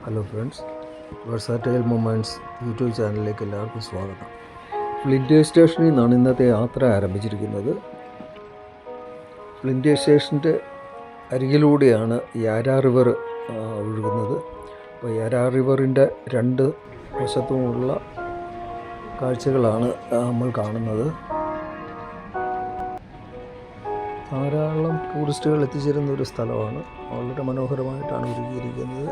Hello friends, versatile moments YouTube ചാനലിലേക്ക് എല്ലാവർക്കും സ്വാഗതം. ഫ്ലിൻറ്റ് സ്റ്റേഷനിൽ നിന്നാണ് ഇന്നത്തെ യാത്ര ആരംഭിച്ചിരിക്കുന്നത്. ഫ്ലിൻറ്റ് സ്റ്റേഷൻ്റെ അരികിലൂടെയാണ് യാരാ റിവർ ഒഴുകുന്നത്. അപ്പോൾ യാരാ റിവറിൻ്റെ രണ്ട് വശത്തുമുള്ള കാഴ്ചകളാണ് നമ്മൾ കാണുന്നത്. ധാരാളം ടൂറിസ്റ്റുകൾ എത്തിച്ചേരുന്ന ഒരു സ്ഥലമാണ്. വളരെ മനോഹരമായിട്ടാണ് ഒരുക്കിയിരിക്കുന്നത്.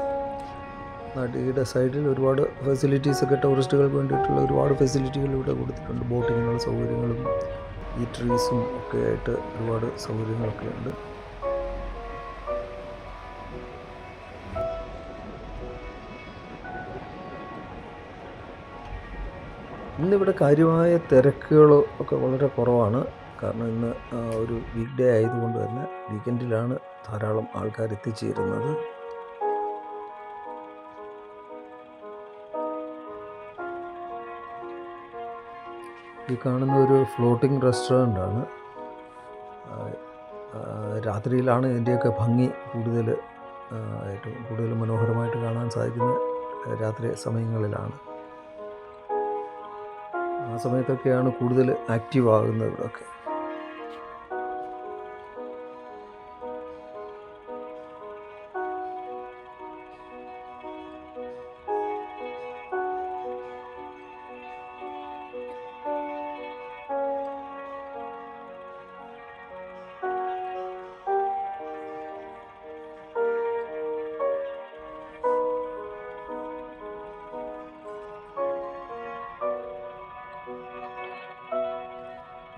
നദിയുടെ സൈഡിൽ ഒരുപാട് ഫെസിലിറ്റീസൊക്കെ ടൂറിസ്റ്റുകൾക്ക് വേണ്ടിയിട്ടുള്ള ഒരുപാട് ഫെസിലിറ്റികൾ ഇവിടെ കൊടുത്തിട്ടുണ്ട്. ബോട്ടിങ്ങിനുള്ള സൗകര്യങ്ങളും ഈറ്ററീസും ഒക്കെ ആയിട്ട് ഒരുപാട് സൗകര്യങ്ങളൊക്കെ ഉണ്ട്. ഇന്നിവിടെ കാര്യമായ തിരക്കുകൾ ഒക്കെ വളരെ കുറവാണ്. കാരണം ഇന്ന് ഒരു വീക്ക് ഡേ ആയതുകൊണ്ട് തന്നെ വീക്കെൻഡിലാണ് ധാരാളം ആൾക്കാർ എത്തിച്ചേരുന്നത്. ഈ കാണുന്ന ഒരു ഫ്ലോട്ടിംഗ് റെസ്റ്റോറൻ്റാണ്. രാത്രിയിലാണ് ഇതിൻ്റെയൊക്കെ ഭംഗി ഏറ്റവും കൂടുതൽ മനോഹരമായിട്ട് കാണാൻ സാധിക്കുന്നത് രാത്രി സമയങ്ങളിലാണ്. ആ സമയത്തൊക്കെയാണ് കൂടുതൽ ആക്റ്റീവ് ആകുന്നത് ഇവിടെയൊക്കെ.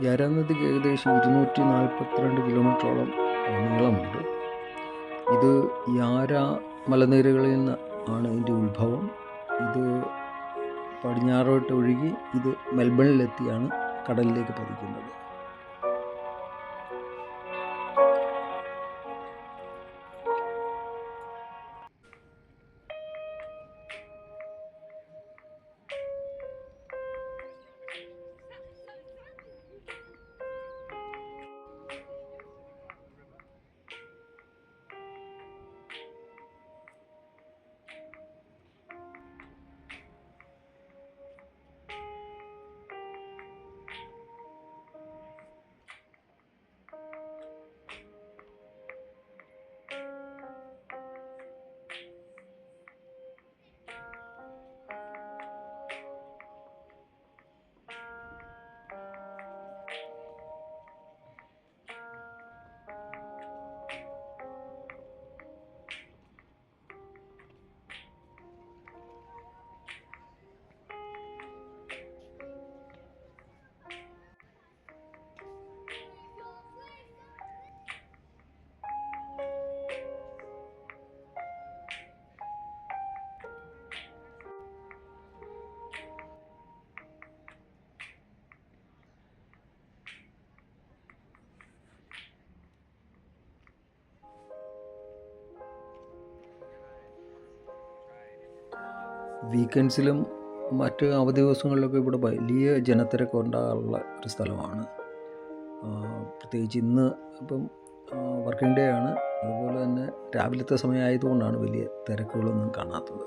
യാരാ നദിക്ക് ഏകദേശം 242 കിലോമീറ്ററോളം നീളമുണ്ട്. ഇത് യാരാ മലനിരകളിൽ നിന്ന് ആണ് ഇതിൻ്റെ ഉത്ഭവം. ഇത് പടിഞ്ഞാറോട്ട് ഒഴുകി ഇത് മെൽബണിലെത്തിയാണ് കടലിലേക്ക് പതിക്കുന്നത്. വീക്കെൻഡ്സിലും മറ്റ് അവധി ദിവസങ്ങളിലൊക്കെ ഇവിടെ വലിയ ജനത്തിരക്ക് ഉണ്ടാകാനുള്ള ഒരു സ്ഥലമാണ്. പ്രത്യേകിച്ച് ഇന്ന് ഇപ്പം വർക്കിംഗ് ഡേ ആണ്. അതുപോലെ തന്നെ രാവിലത്തെ സമയമായതുകൊണ്ടാണ് വലിയ തിരക്കുകളൊന്നും കാണാത്തത്.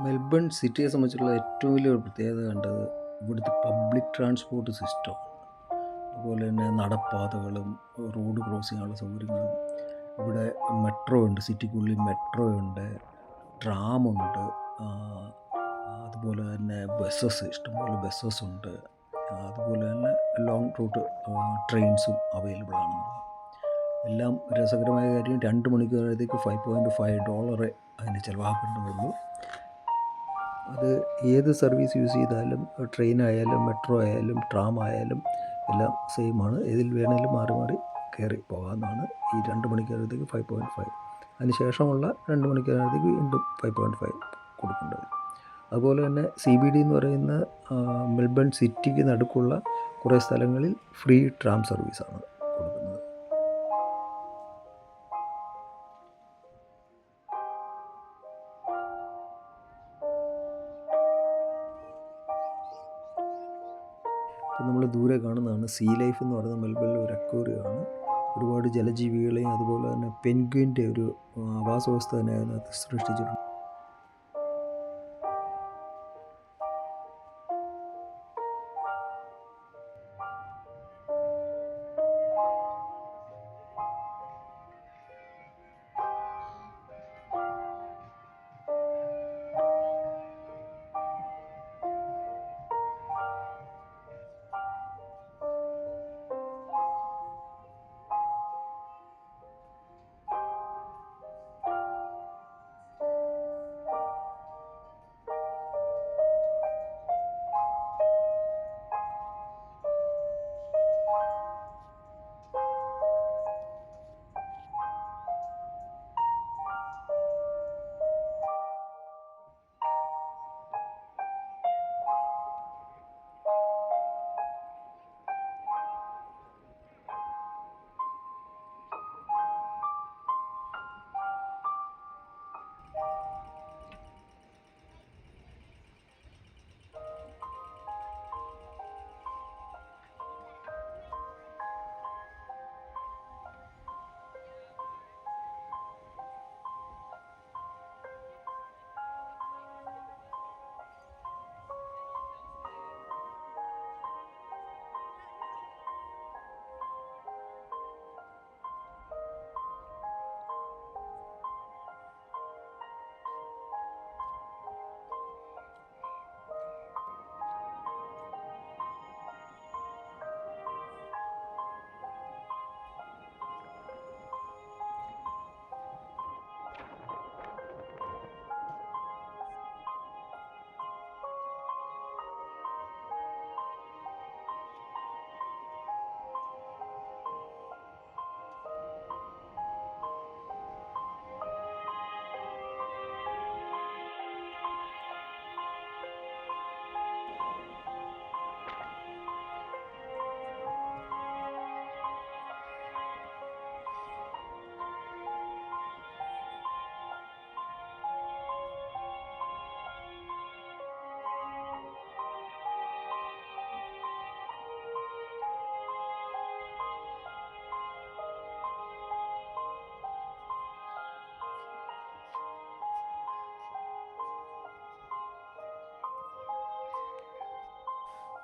മെൽബൺ സിറ്റിയെ സംബന്ധിച്ചുള്ള ഏറ്റവും വലിയൊരു പ്രത്യേകത കണ്ടത് ഇവിടുത്തെ പബ്ലിക് ട്രാൻസ്പോർട്ട് സിസ്റ്റമാണ്. അതുപോലെ തന്നെ നടപ്പാതകളും റോഡ് ക്രോസിങ്ങുള്ള സൗകര്യങ്ങളും. ഇവിടെ മെട്രോ ഉണ്ട്, സിറ്റിക്കുള്ളിൽ മെട്രോ ഉണ്ട്, ട്രാമുണ്ട്, അതുപോലെ തന്നെ ബസ്സസ്, ഇഷ്ടംപോലെ ബസ്സസ് ഉണ്ട്. അതുപോലെ തന്നെ ലോങ് റൂട്ട് ട്രെയിൻസും അവൈലബിൾ ആണെന്നുള്ളത്. എല്ലാം രസകരമായ കാര്യം, 2 മണിക്കൂറത്തേക്ക് $5.5 അതിന് ചിലവാക്കേണ്ടതുള്ളൂ. അത് ഏത് സർവീസ് യൂസ് ചെയ്താലും, ട്രെയിൻ ആയാലും മെട്രോ ആയാലും ട്രാം ആയാലും എല്ലാം സെയിമാണ്. ഏതിൽ വേണമെങ്കിലും മാറി മാറി കയറി പോകാമെന്നാണ്. ഈ 2 മണിക്കൂറത്തേക്ക് 5.5, അതിന് ശേഷമുള്ള 2 മണിക്കൂറത്തേക്ക് വീണ്ടും 5.5 കൊടുക്കേണ്ടത്. അതുപോലെ തന്നെ CBD എന്ന് പറയുന്ന മെൽബൺ സിറ്റിക്ക് നടുക്കുള്ള കുറേ സ്ഥലങ്ങളിൽ ഫ്രീ ട്രാം സർവീസാണ് കൊടുക്കുന്നത്. ഇപ്പോൾ നമ്മൾ ദൂരെ കാണുന്നതാണ് സീ ലൈഫ് എന്ന് പറയുന്ന മെൽബണിലെ ഒരു അക്വേറിയമാണ്. ഒരുപാട് ജലജീവികളെയും അതുപോലെ തന്നെ പെൻഗ്വിൻ്റെ ഒരു ആവാസ വ്യവസ്ഥ തന്നെ അതിനകത്ത് സൃഷ്ടിച്ചിട്ടുണ്ട്.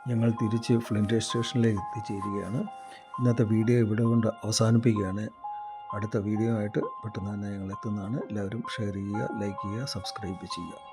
ഞങ്ങൾ തിരിച്ച് ഫ്ലിൻറ്റേജ് സ്റ്റേഷനിലേക്ക് എത്തിച്ചേരുകയാണ്. ഇന്നത്തെ വീഡിയോ ഇവിടെ കൊണ്ട് അവസാനിപ്പിക്കുകയാണ്. അടുത്ത വീഡിയോ ആയിട്ട് പെട്ടെന്ന് തന്നെ ഞങ്ങൾ എത്തുന്നതാണ്. എല്ലാവരും ഷെയർ ചെയ്യുക, ലൈക്ക് ചെയ്യുക, സബ്സ്ക്രൈബ് ചെയ്യുക.